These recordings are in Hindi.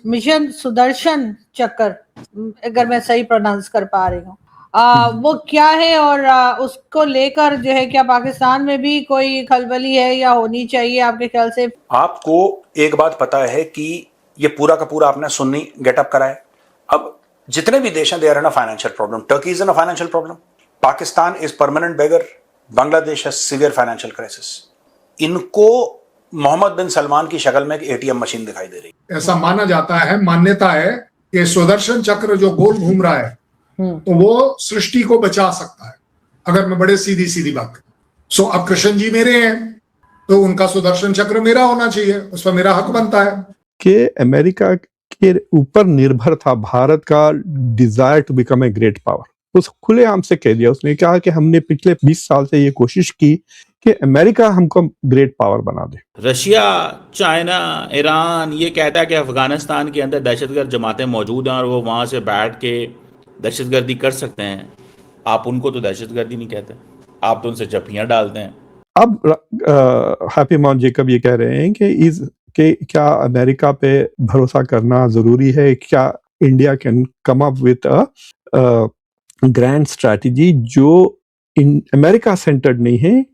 मिशन सुदर्शन चक्र, अगर मैं सही प्रोनाउंस कर पा रही हूँ, वो क्या है और उसको लेकर जो है क्या पाकिस्तान में भी कोई खलबली है या होनी चाहिए आपके ख्याल से? आपको एक बात पता है कि ये पूरा का पूरा आपने सुन्नी गेटअप करा है। अब जितने भी देश हैं they are in a financial problem. Turkey is in a financial problem, Pakistan is permanent beggar, Bangladesh है सिवियर फाइनेंशियल क्राइसिस। इनको मोहम्मद बिन सलमान की शक्ल में एक एटीएम मशीन दिखाई दे रही है। ऐसा माना जाता है, मान्यता है कि सुदर्शन चक्र जो गोल घूम रहा है तो वो सृष्टि को बचा सकता है, अगर मैं बड़े सीधी सीधी बात करूं। सो अब कृष्ण जी मेरे हैं तो उनका सुदर्शन चक्र मेरा होना चाहिए, उस पर मेरा हक बनता है। कि अमेरिका के ऊपर निर्भर था भारत का desire to become a great power. उस खुलेआम से कह दिया, उसने कहा कि हमने पिछले 20 साल से ये कोशिश की कि अमेरिका हमको ग्रेट पावर बना दे। रशिया, चाइना, ईरान ये कहता है कि अफगानिस्तान के अंदर दहशतगर्द जमातें मौजूद हैं और वो वहाँ से बैठ के दहशतगर्दी कर सकते हैं। आप उनको तो दहशतगर्दी नहीं कहते, आप तो उनसे जपियाँ डालते हैं। अब हैप्पी माउंट जेकब ये कह रहे हैं कि क्या अमेरिका पे भरोसा करना जरूरी है? क्या India can come up with a grand strategy जो अमेरिका सेंटर्ड नहीं है,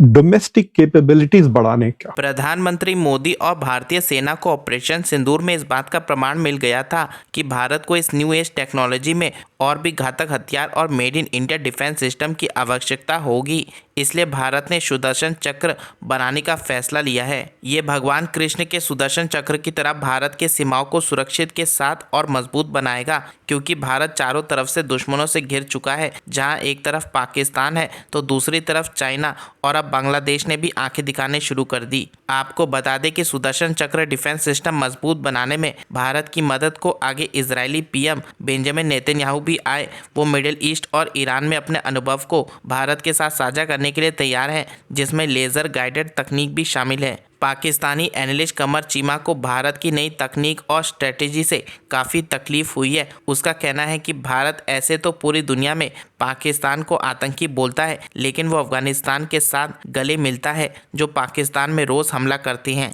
डोमेस्टिक कैपेबिलिटीज बढ़ाने का? प्रधानमंत्री मोदी और भारतीय सेना को ऑपरेशन सिंदूर में इस बात का प्रमाण मिल गया था कि भारत को इस न्यू एज टेक्नोलॉजी में और भी घातक हथियार और made in India defence system की आवश्यकता होगी। इसलिए भारत ने सुदर्शन चक्र बनाने का फैसला लिया है। ये भगवान कृष्ण के सुदर्शन चक्र की तरह भारत के सीमाओं को सुरक्षित के साथ और मजबूत बनाएगा, क्योंकि भारत चारों तरफ से दुश्मनों से घिर चुका है। जहां एक तरफ पाकिस्तान है तो दूसरी तरफ चाइना और अब बांग्लादेश ने भी आंखें दिखाने शुरू कर दी। आपको बता दें कि सुदर्शन चक्र डिफेंस सिस्टम मजबूत बनाने में भारत की मदद को आगे इजरायली पीएम बेंजामिन नेतन्याहू भी आए। वो मिडिल ईस्ट और ईरान में अपने अनुभव को भारत के साथ साझा करने के लिए तैयार हैं, जिसमें लेजर गाइडेड तकनीक भी शामिल है। पाकिस्तानी एनालिस्ट कमर चीमा को भारत की नई तकनीक और स्ट्रेटेजी से काफ़ी तकलीफ हुई है। उसका कहना है कि भारत ऐसे तो पूरी दुनिया में पाकिस्तान को आतंकी बोलता है, लेकिन वो अफगानिस्तान के साथ गले मिलता है जो पाकिस्तान में रोज़ हमला करती हैं।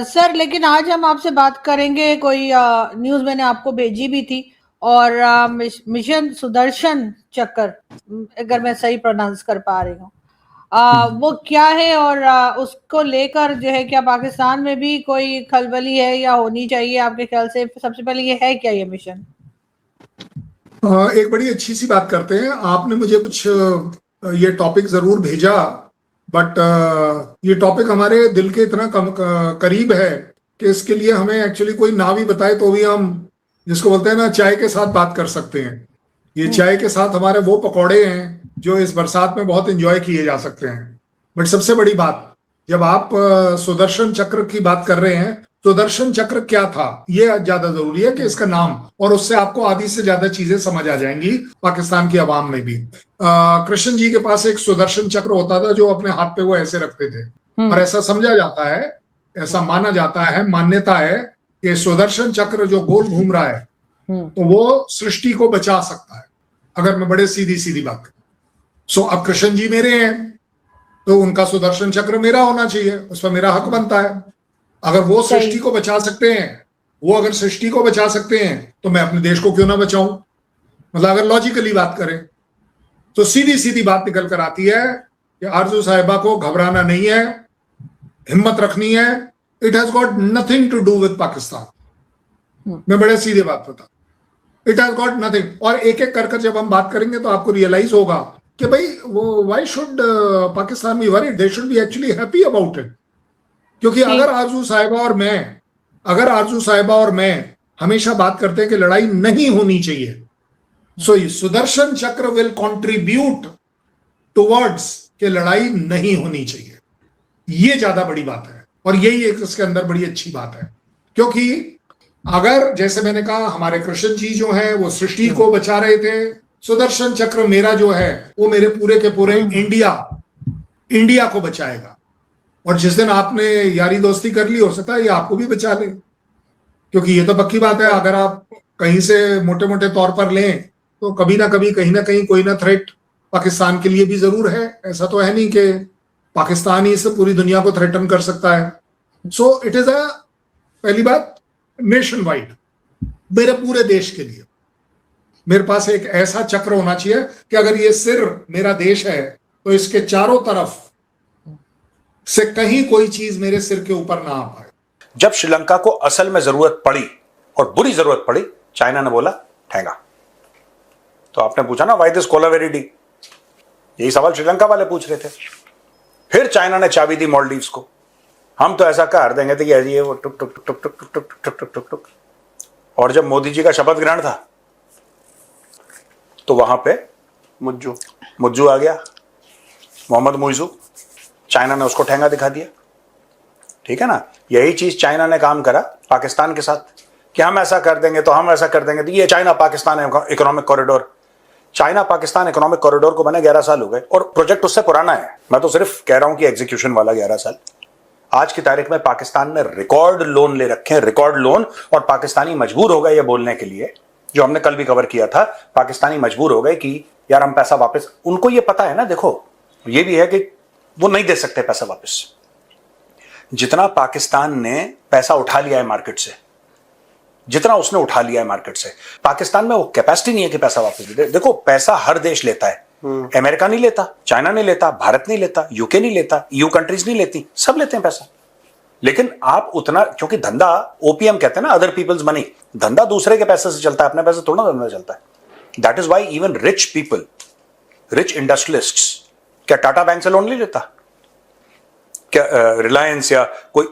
सर, लेकिन आज हम आपसे बात करेंगे, कोई न्यूज़ मैंने आपको भेजी भी थी, और मिशन सुदर्शन चक्र, अगर मैं सही प्रोनाउंस कर पा रही हूँ, वो क्या है और उसको लेकर जो है क्या पाकिस्तान में भी कोई खलबली है या होनी चाहिए आपके ख्याल से? सबसे पहले ये है क्या ये मिशन? एक बड़ी अच्छी सी बात करते हैं। आपने मुझे कुछ ये टॉपिक जरूर भेजा, बट ये टॉपिक हमारे दिल के इतना करीब है कि इसके लिए हमें एक्चुअली कोई ना भी बताए तो भी हम, जिसको बोलते हैं ना, चाय के साथ बात कर सकते हैं। ये चाय के साथ हमारे वो पकौड़े हैं जो इस बरसात में बहुत एंजॉय किए जा सकते हैं। बट सबसे बड़ी बात, जब आप सुदर्शन चक्र की बात कर रहे हैं, सुदर्शन चक्र क्या था ये ज्यादा जरूरी है कि इसका नाम, और उससे आपको आधी से ज्यादा चीजें समझ आ जाएंगी पाकिस्तान की आवाम में भी। कृष्ण जी के पास एक सुदर्शन चक्र होता था जो अपने हाथ पे वो ऐसे रखते थे, और ऐसा समझा जाता है, ऐसा माना जाता है, मान्यता है कि सुदर्शन चक्र जो गोल घूम रहा है तो वो सृष्टि को बचा सकता है, अगर मैं बड़े सीधी सीधी बात करूं। सो अब कृष्ण जी मेरे हैं तो उनका सुदर्शन चक्र मेरा होना चाहिए, उस पर मेरा हक बनता है। अगर वो सृष्टि को बचा सकते हैं, वो अगर सृष्टि को बचा सकते हैं तो मैं अपने देश को क्यों ना बचाऊं? मतलब अगर लॉजिकली बात करें तो सीधी सीधी बात निकल कर आती है कि आरजू साहिबा को घबराना नहीं है, हिम्मत रखनी है। It has got nothing to do with Pakistan. मैं बड़े सीधे बात बता, इट हैज गॉट नथिंग। और एक एक कर जब हम बात करेंगे तो आपको रियलाइज होगा कि भाई वो why should Pakistan be worried, they should be actually happy about it. क्योंकि अगर आरजू साहिबा और मैं हमेशा बात करते हैं कि लड़ाई नहीं होनी चाहिए, सो सुदर्शन चक्र विल कंट्रीब्यूट टुवर्ड्स कि लड़ाई नहीं होनी चाहिए। ये ज्यादा बड़ी बात है, और यही एक इसके अंदर बड़ी अच्छी बात है। क्योंकि अगर, जैसे मैंने कहा, हमारे कृष्ण जी जो है वो सृष्टि को बचा रहे थे, सुदर्शन चक्र मेरा जो है वो मेरे पूरे के पूरे इंडिया को बचाएगा। और जिस दिन आपने यारी दोस्ती कर ली, हो सकता है ये आपको भी बचा ले, क्योंकि ये तो पक्की बात है, अगर आप कहीं से मोटे मोटे तौर पर लें तो कभी ना कभी, कहीं ना कहीं कोई ना थ्रेट पाकिस्तान के लिए भी जरूर है। ऐसा तो है नहीं कि पाकिस्तान ही से पूरी दुनिया को थ्रेटन कर सकता है. सो इट इज अ, पहली बात, नेशन वाइड, मेरे पूरे देश के लिए मेरे पास एक ऐसा चक्र होना चाहिए कि अगर ये सिर मेरा देश है तो इसके चारों तरफ से कहीं कोई चीज मेरे सिर के ऊपर ना आ पाए. जब श्रीलंका को असल में जरूरत पड़ी और बुरी जरूरत पड़ी, चाइना ने बोला ठेंगा. तो आपने पूछा ना वाई दिस कोलावेरिडी, यही सवाल श्रीलंका वाले पूछ रहे थे. फिर चाइना ने चाबी दी मालदीव्स को, हम तो ऐसा कर देंगे तो ये वो टुक टुक टुक टुक टुक टुक टुक टुक टुक टुक. और जब मोदी जी का शपथ ग्रहण था तो वहां पे मुज्जू आ गया, मोहम्मद मुइजू. चाइना ने उसको ठेंगा दिखा दिया. ठीक है ना. यही चीज चाइना ने काम करा पाकिस्तान के साथ कि हम ऐसा कर देंगे तो हम ऐसा कर देंगे. तो ये China Pakistan economic corridor, China Pakistan economic corridor को बने 11 साल हो गए और प्रोजेक्ट उससे पुराना है. मैं तो सिर्फ कह रहा हूं कि एग्जीक्यूशन वाला 11 साल. आज की तारीख में पाकिस्तान ने रिकॉर्ड लोन ले रखे हैं, रिकॉर्ड लोन. और पाकिस्तानी मजबूर हो गए ये बोलने के लिए, जो हमने कल भी कवर किया था, पाकिस्तानी मजबूर हो गए कि यार हम पैसा वापस, उनको ये पता है ना, देखो ये भी है कि वो नहीं दे सकते पैसा वापस. जितना पाकिस्तान ने पैसा उठा लिया है मार्केट से, जितना उसने उठा लिया है मार्केट से, पाकिस्तान में वो कैपेसिटी नहीं है कि पैसा वापस दे. देखो पैसा हर देश लेता है. अमेरिका नहीं लेता, चाइना नहीं लेता, भारत नहीं लेता, यूके नहीं लेता, ईयू कंट्रीज नहीं लेती, सब लेते हैं पैसा. लेकिन आप उतना, क्योंकि धंधा ओपीएम कहते हैं ना, अदर पीपल्स मनी, धंधा दूसरे के पैसे से चलता है, अपने पैसे थोड़ा धंधा चलता है. That is why even rich people, rich industrialists, क्या टाटा बैंक से लोन नहीं लेता, क्या रिलायंस या कोई,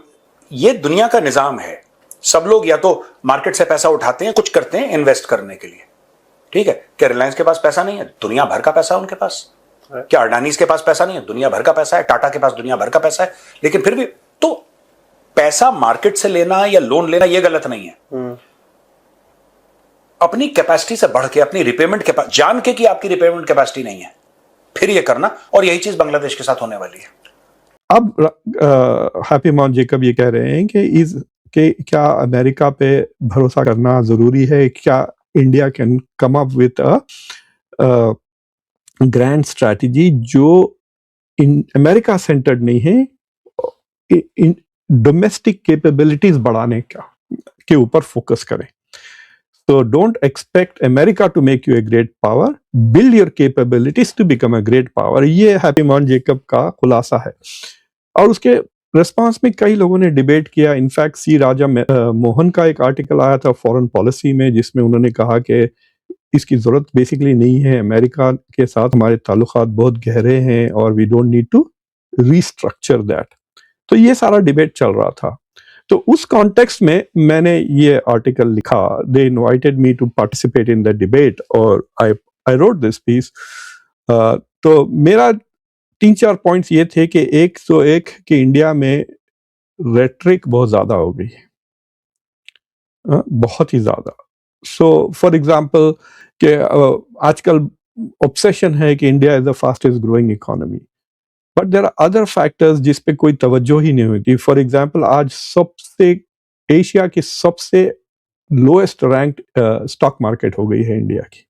ये दुनिया का निजाम है. सब लोग या तो मार्केट से पैसा उठाते हैं, कुछ करते हैं इन्वेस्ट करने के लिए. ठीक है. क्या रिलायंस के पास पैसा नहीं है? दुनिया भर का पैसा है उनके पास. क्या अडानीज के पास पैसा नहीं है? दुनिया भर का पैसा है. टाटा के पास दुनिया भर का पैसा है. लेकिन फिर भी तो पैसा मार्केट से लेना या लोन लेना यह गलत नहीं है. अपनी कैपेसिटी से बढ़ के, अपनी रिपेमेंट कैपेसिटी जान के कि आपकी रिपेमेंट कैपेसिटी नहीं है, फिर यह करना. और यही चीज बांग्लादेश के साथ होने वाली है. अब हैप्पी माउंट जेकब ये कह रहे हैं कि क्या अमेरिका पे भरोसा करना जरूरी है? क्या India can come up with a grand strategy जो अमेरिका सेंटर्ड नहीं है, डोमेस्टिक कैपेबिलिटीज बढ़ाने के ऊपर फोकस करें. So don't expect America to make you a great power. Build your capabilities to become a great power. ये हैप्पी माउंट जेकब का खुलासा है. और उसके रिस्पांस में कई लोगों ने डिबेट किया. इनफैक्ट सी राजा मोहन का एक आर्टिकल आया था फॉरेन पॉलिसी में, जिसमें उन्होंने कहा कि इसकी जरूरत बेसिकली नहीं है, अमेरिका के साथ हमारे ताल्लुकात बहुत गहरे हैं और we don't need to restructure that. तो ये सारा डिबेट चल रहा था. तो उस कॉन्टेक्स्ट में मैंने ये आर्टिकल लिखा. They invited me to participate in the debate और आई रोट दिस पीस. तो मेरा 3-4 पॉइंट्स ये थे कि एक कि इंडिया में रेट्रिक बहुत ज्यादा हो गई है, बहुत ही ज्यादा. सो फॉर एग्जांपल कि आजकल ऑब्सेशन है कि India is the fastest growing economy, but there are other factors जिस पे कोई तवज्जो ही नहीं होती. फॉर एग्जांपल आज एशिया की सबसे लोएस्ट रैंक्ड स्टॉक मार्केट हो गई है इंडिया की.